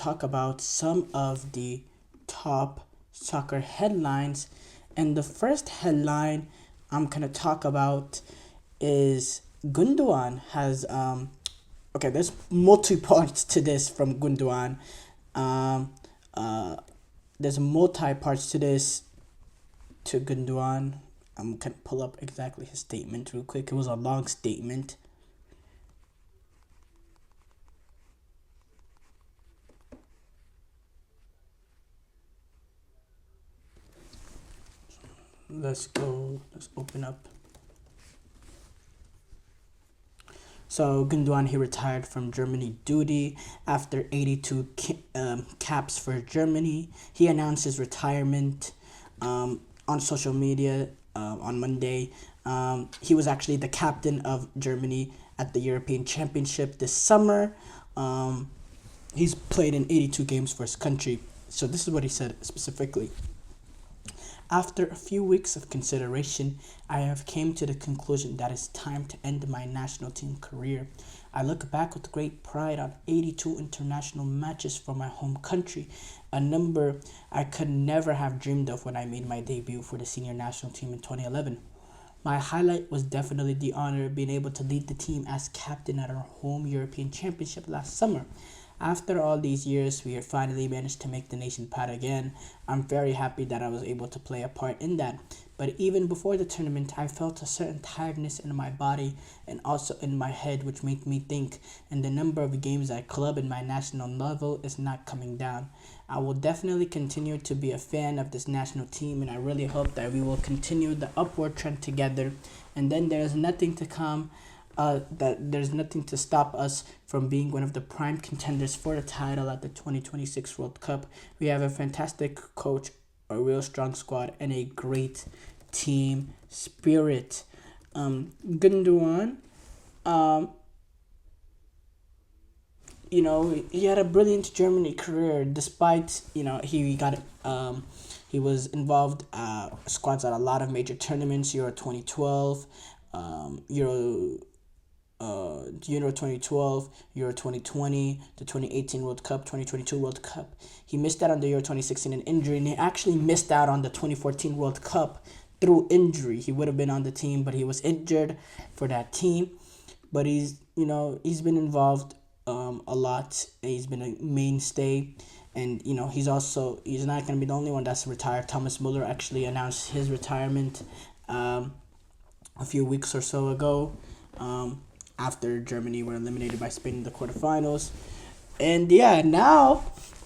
talk about some of the top soccer headlines. And the first headline I'm going to talk about is Gundogan has okay, there's multi parts to this from Gundogan. Um there's multi parts to this to Gundogan. I'm gonna pull up exactly his statement real quick. It was a long statement. Let's go. Let's open up. So Gundogan, he retired from Germany duty after 82 caps for Germany. He announced his retirement on social media on Monday. He was actually the captain of Germany at the European Championship this summer. He's played in 82 games for his country. So this is what he said specifically. After a few weeks of consideration, I have came to the conclusion that it's time to end my national team career. I look back with great pride on 82 international matches for my home country, a number I could never have dreamed of when I made my debut for the senior national team in 2011. My highlight was definitely the honor of being able to lead the team as captain at our home European Championship last summer. After all these years, we have finally managed to make the nation proud again. I'm very happy that I was able to play a part in that. But even before the tournament, I felt a certain tiredness in my body and also in my head, which made me think, and the number of games at club and my national level is not coming down. I will definitely continue to be a fan of this national team, and I really hope that we will continue the upward trend together. And then there is nothing to come. That there's nothing to stop us from being one of the prime contenders for the title at the 2026 World Cup. We have a fantastic coach, a real strong squad, and a great team spirit. Gundogan, he had a brilliant Germany career. Despite he was involved squads at a lot of major tournaments. Euro 2012, Euro 2012, Euro 2020, the 2018 World Cup, 2022 World Cup. He missed out on the Euro 2016 in injury, and he actually missed out on the 2014 World Cup through injury. He would have been on the team, but he was injured for that team. But he's been involved a lot. He's been a mainstay, and he's not going to be the only one that's retired. Thomas Muller actually announced his retirement a few weeks or so ago. After Germany were eliminated by Spain in the quarterfinals. And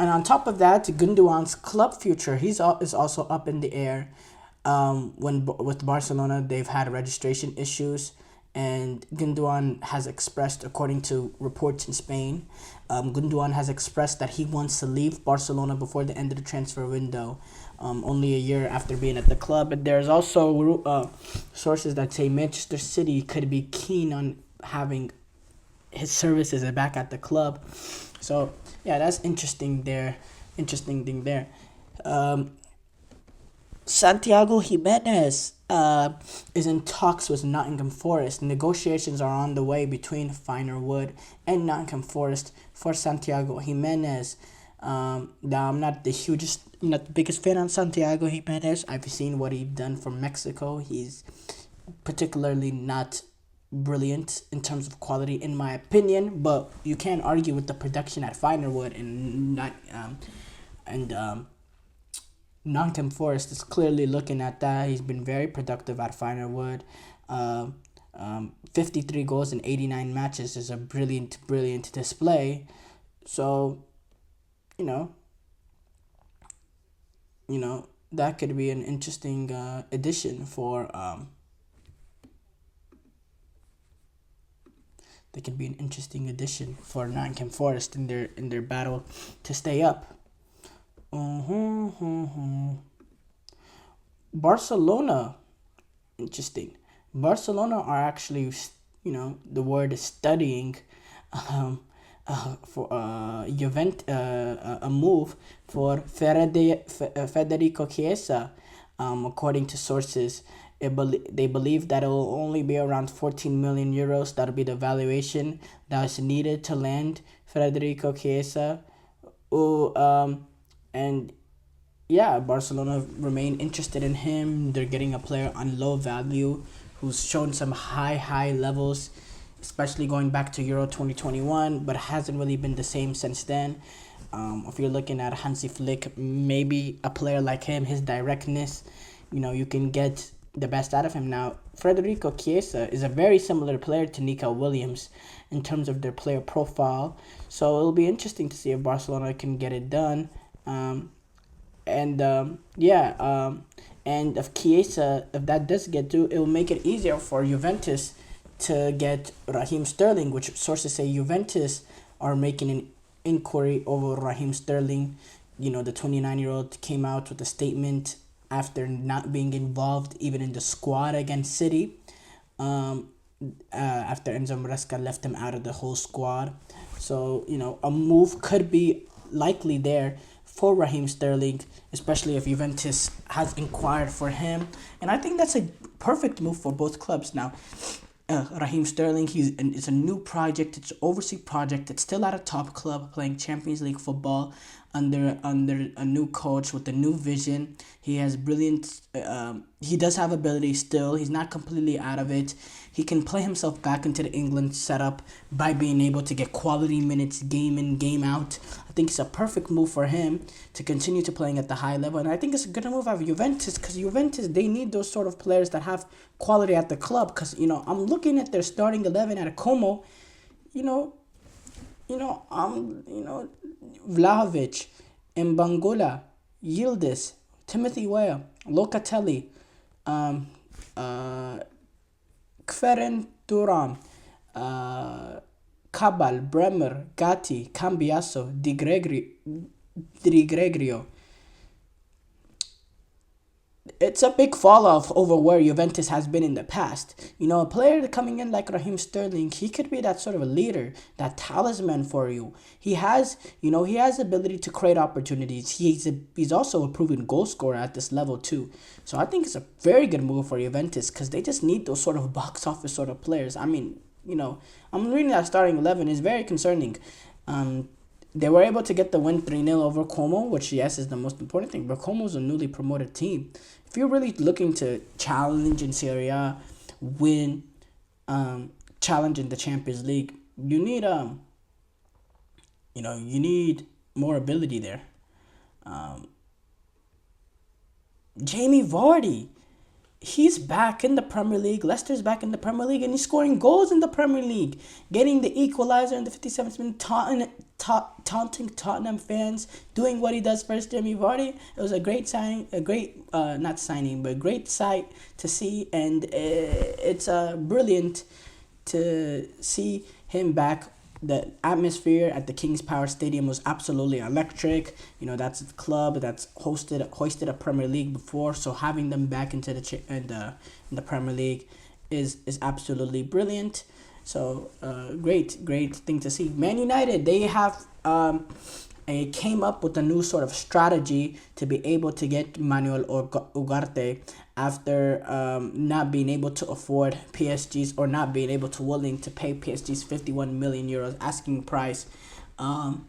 on top of that, Gundogan's club future is also up in the air. With Barcelona, they've had registration issues, and Gundogan has expressed, according to reports in Spain, Gundogan has expressed that he wants to leave Barcelona before the end of the transfer window, only a year after being at the club. And there's also sources that say Manchester City could be keen on having his services back at the club. So yeah, that's interesting thing there. Santiago Jimenez is in talks with Nottingham Forest. Negotiations are on the way between Finerwood and Nottingham Forest for Santiago Jimenez. Now I'm not the biggest fan on Santiago Jimenez. I've seen what he's done for Mexico. He's particularly not brilliant in terms of quality, in my opinion, but you can't argue with the production at Finerwood and Nottingham Forest is clearly looking at that. He's been very productive at Finerwood. 53 goals in 89 matches is a brilliant display. So, that could be an interesting addition for Nottingham Forest in their battle to stay up. Barcelona, interesting. Barcelona are actually, the word is studying for a move for Federico Chiesa. According to sources, they believe that it will only be around 14 million euros. That'll be the valuation that is needed to land Federico Chiesa Oh, and yeah, Barcelona remain interested in him. They're getting a player on low value who's shown some high levels, especially going back to Euro 2021, but hasn't really been the same since then. If you're looking at Hansi Flick, maybe a player like him, his directness, you can get the best out of him. Now, Federico Chiesa is a very similar player to Nico Williams in terms of their player profile. So it'll be interesting to see if Barcelona can get it done. And yeah, and if Chiesa, if that does get through, it will make it easier for Juventus to get Raheem Sterling, which sources say Juventus are making an inquiry over Raheem Sterling. The 29-year-old came out with a statement after not being involved even in the squad against City. After Enzo Maresca left him out of the whole squad. So, a move could be likely there for Raheem Sterling, especially if Juventus has inquired for him. And I think that's a perfect move for both clubs. Now, Raheem Sterling, it's a new project. It's an overseas project. It's still at a top club playing Champions League football under a new coach with a new vision. He has brilliant. He does have ability still. He's not completely out of it. He can play himself back into the England setup by being able to get quality minutes game in, game out. I think it's a perfect move for him to continue to playing at the high level. And I think it's a good move of Juventus because Juventus, they need those sort of players that have quality at the club. Because, I'm looking at their starting 11 at Como, Vlahovic, Mbangula, Yildiz, Timothy Weah, Locatelli, Kferen Turam, Cabal, Bremer, Gatti, Cambiaso, Di Gregorio. It's a big fall off over where Juventus has been in the past. A player coming in like Raheem Sterling, he could be that sort of a leader, that talisman for you. He has ability to create opportunities. He's also a proven goal scorer at this level too. So I think it's a very good move for Juventus because they just need those sort of box office sort of players. I mean, I'm reading that starting 11 is very concerning. They were able to get the win 3-0 over Como, which, yes, is the most important thing. But Como's a newly promoted team. If you're really looking to challenge in Serie A, win, challenge in the Champions League, you need you need more ability there. Jamie Vardy, he's back in the Premier League. Leicester's back in the Premier League, and he's scoring goals in the Premier League, getting the equalizer in the 57th minute, taunting Tottenham fans, doing what he does first. Jamie Vardy. It was a great signing, not signing, but great sight to see, and it's brilliant to see him back. The atmosphere at the King's Power Stadium was absolutely electric. That's a club that's hoisted a Premier League before, so having them back into in the Premier League is absolutely brilliant. So great thing to see. Man United, they have came up with a new sort of strategy to be able to get Manuel Ugarte after not being able to afford PSG's or not being able to willing to pay PSG's 51 million euros asking price. And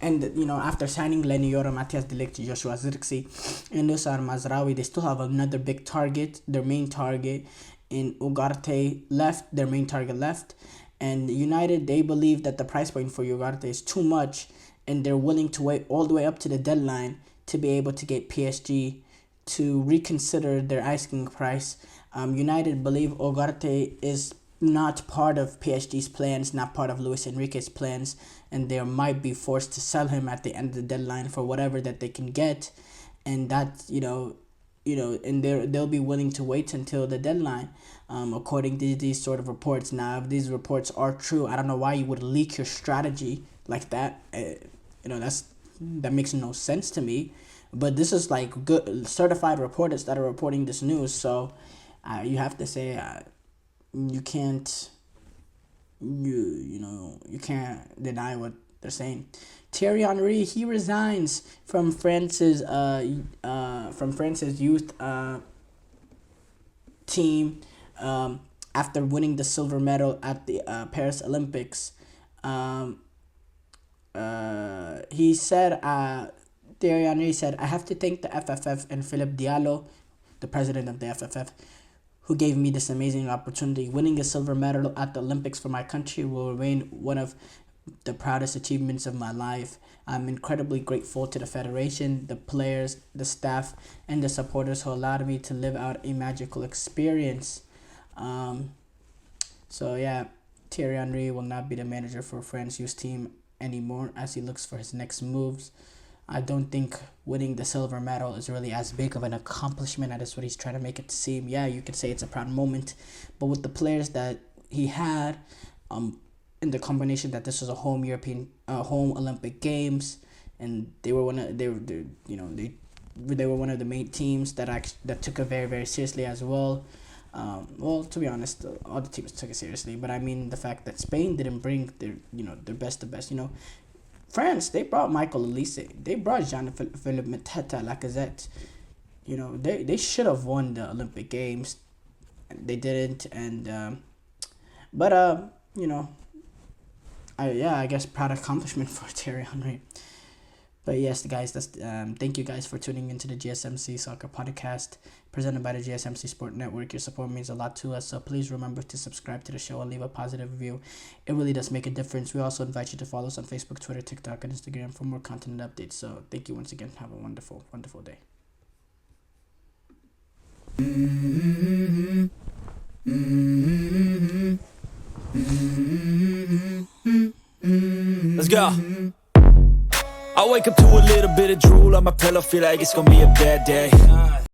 after signing Lenny Yoro, Matthias de Ligt, Joshua Zirkzee, and Nusar Mazraoui, they still have another big target, their main target in Ugarte left, their main target left. And United, they believe that the price point for Ugarte is too much, and they're willing to wait all the way up to the deadline to be able to get PSG to reconsider their asking price. United believe Ugarte is not part of PSG's plans, not part of Luis Enrique's plans, and they might be forced to sell him at the end of the deadline for whatever that they can get, and that and they'll be willing to wait until the deadline, according to these sort of reports. Now, if these reports are true, I don't know why you would leak your strategy like that. That makes no sense to me. But this is like good certified reporters that are reporting this news, so you have to say you can't you can't deny what they're saying. Thierry Henry, he resigns from France's youth team after winning the silver medal at the Paris Olympics. he said, Thierry Henry said, I have to thank the FFF and Philip Diallo, the president of the FFF, who gave me this amazing opportunity. Winning a silver medal at the Olympics for my country will remain one of the proudest achievements of my life. I'm incredibly grateful to the federation, the players, the staff, and the supporters who allowed me to live out a magical experience. So yeah, Thierry Henry will not be the manager for France youth team anymore as he looks for his next moves. I don't think winning the silver medal is really as big of an accomplishment as what he's trying to make it seem. Yeah, you could say it's a proud moment, but with the players that he had, in the combination that this was a home home Olympic Games, and they were one of they were one of the main teams that took it very, very seriously as well. Well, to be honest, all the teams took it seriously, but I mean the fact that Spain didn't bring their best. France, they brought Michael Olise. They brought Jean-Philippe Mateta, Lacazette. They should have won the Olympic Games. They didn't, and I guess proud accomplishment for Thierry Henry. But yes, guys, that's thank you guys for tuning into the GSMC Soccer Podcast presented by the GSMC Sport Network. Your support means a lot to us, so please remember to subscribe to the show and leave a positive review. It really does make a difference. We also invite you to follow us on Facebook, Twitter, TikTok, and Instagram for more content and updates. So thank you once again. Have a wonderful, wonderful day. Let's go. I wake up to a little bit of drool on my pillow, feel like it's gonna be a bad day.